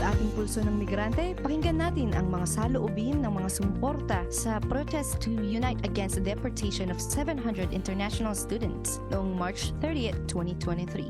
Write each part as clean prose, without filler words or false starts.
Sa ating Pulso ng Migrante, pakinggan natin ang mga saloobin ng mga sumuporta sa protest to unite against the deportation of 700 international students noong March 30th, 2023.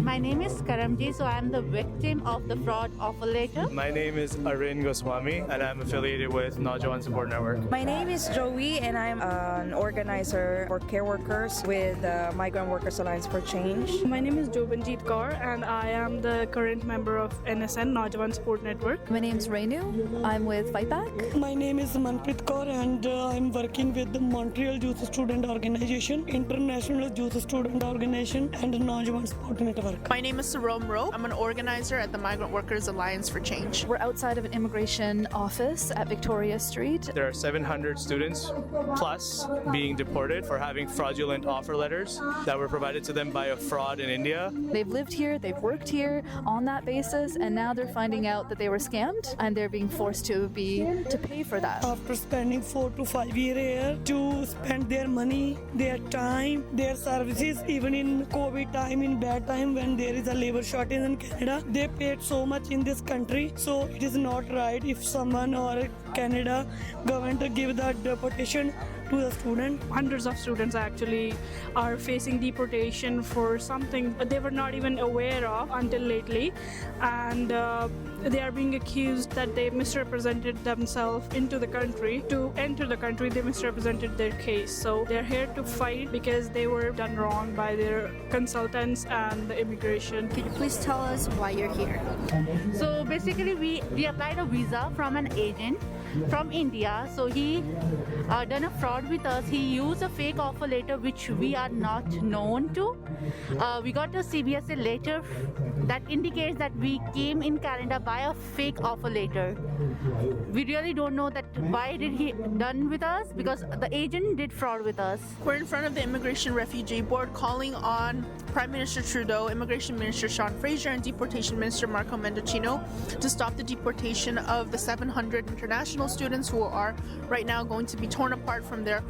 My name is Karamji, so I'm the victim of the fraud offer letter. My name is Arin Goswami, and I'm affiliated with Naujawan Support Network. My name is Joey, and I'm an organizer for care workers with the Migrant Workers Alliance for Change. My name is Jobanjeet Kaur, and I am the current member of NSN, Naujawan Support Network. My name is Renu. I'm with Fightback. My name is Manpreet Kaur, and I'm working with the Montreal Youth Student Organization, International Youth Student Organization, and Naujawan Support Network. My name is Sarom Ro. I'm an organizer at the Migrant Workers Alliance for Change. We're outside of an immigration office at Victoria Street. There are 700 students plus being deported for having fraudulent offer letters that were provided to them by a fraud in India. They've lived here, they've worked here on that basis, and now they're finding out that they were scammed and they're being forced to pay for that. After spending 4 to 5 years here to spend their money, their time, their services, even in COVID time, in bad time when there is a labor shortage in Canada, they paid so much in this country. So it is not right if someone or Canada government give the deportation to the student. Hundreds of students actually are facing deportation for something they were not even aware of until lately, and they are being accused that they misrepresented themselves into the country. To enter the country, they misrepresented their case. So they're here to fight because they were done wrong by their consultants and the immigration. Could you please tell us why you're here? So basically, we applied a visa from an agent from India. So he done a fraud with us. He used a fake offer letter which we are not known to. We got a CBSA letter that indicates that we came in Canada by a fake offer letter. We really don't know that why did he done with us, because the agent did fraud with us. We're in front of the Immigration Refugee Board calling on Prime Minister Trudeau, Immigration Minister Sean Fraser, and Deportation Minister Marco Mendocino to stop the deportation of the 700 international students who are right now going to be torn apart from their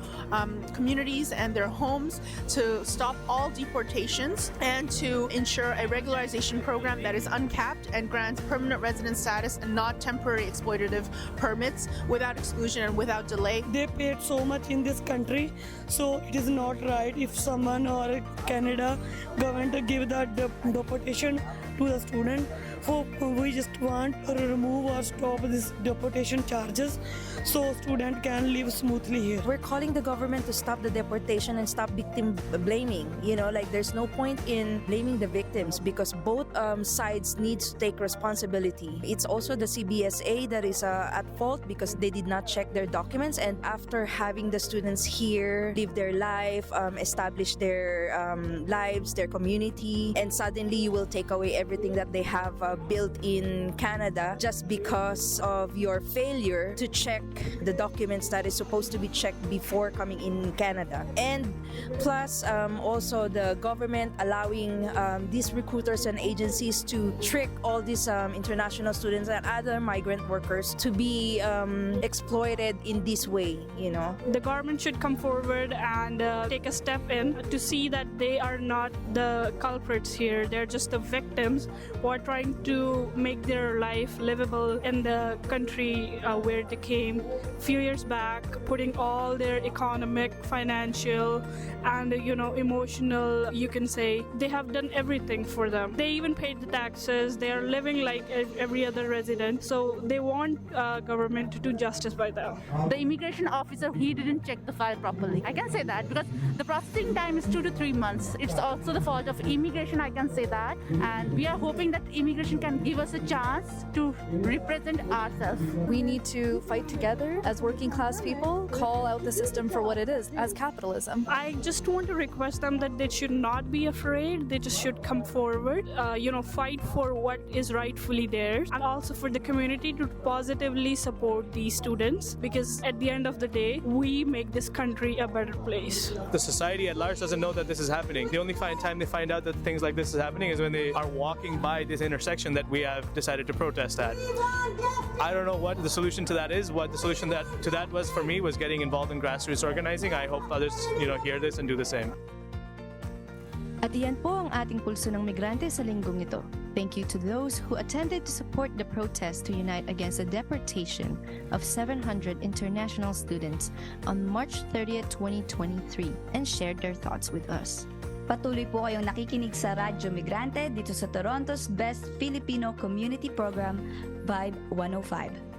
communities and their homes, to stop all deportations and to ensure a regularization program that is uncapped and grants permanent resident status and not temporary exploitative permits without exclusion and without delay. They paid so much in this country, so it is not right if someone or Canada government give the deportation to the student. So we just want to remove or stop this deportation charges so student can live smoothly here. We're calling the government to stop the deportation and stop victim blaming. You know, like there's no point in blaming the victims because both sides need to take responsibility. It's also the CBSA that is at fault because they did not check their documents, and after having the students here live their life, establish their lives, their community, and suddenly you will take away everything that they have built in Canada just because of your failure to check the documents that is supposed to be checked before coming in Canada. And plus also the government allowing these recruiters and agencies to trick all these international students and other migrant workers to be exploited in this way, you know. The government should come forward and take a step in to see that they are not the culprits here. They're just the victims who are trying to make their life livable in the country where they came a few years back, putting all their economic, financial, and emotional, you can say. They have done everything for them. They even paid the taxes. They are living like every other resident. So they want government to do justice by them. The immigration officer, he didn't check the file properly. I can say that because the processing time is 2 to 3 months. It's also the fault of immigration, I can say that. And we are hoping that immigration can give us a chance to represent ourselves. We need to fight together as working class people, call out the system for what it is, as capitalism. I just want to request them that they should not be afraid. They just should come forward, fight for what is rightfully theirs, and also for the community to positively support these students, because at the end of the day, we make this country a better place. The society at large doesn't know that this is happening. The only time they find out that things like this is happening is when they are walking by this intersection that we have decided to protest at. I don't know what the solution to that is. What the solution to that was for me was getting involved in grassroots organizing. I hope others, hear this and do the same. At iyan po ang ating pulso ng migrante sa linggong ito. Thank you to those who attended to support the protest to unite against the deportation of 700 international students on March 30th, 2023 and shared their thoughts with us. Patuloy po kayong nakikinig sa Radyo Migrante dito sa Toronto's Best Filipino Community Program, Vibe 105.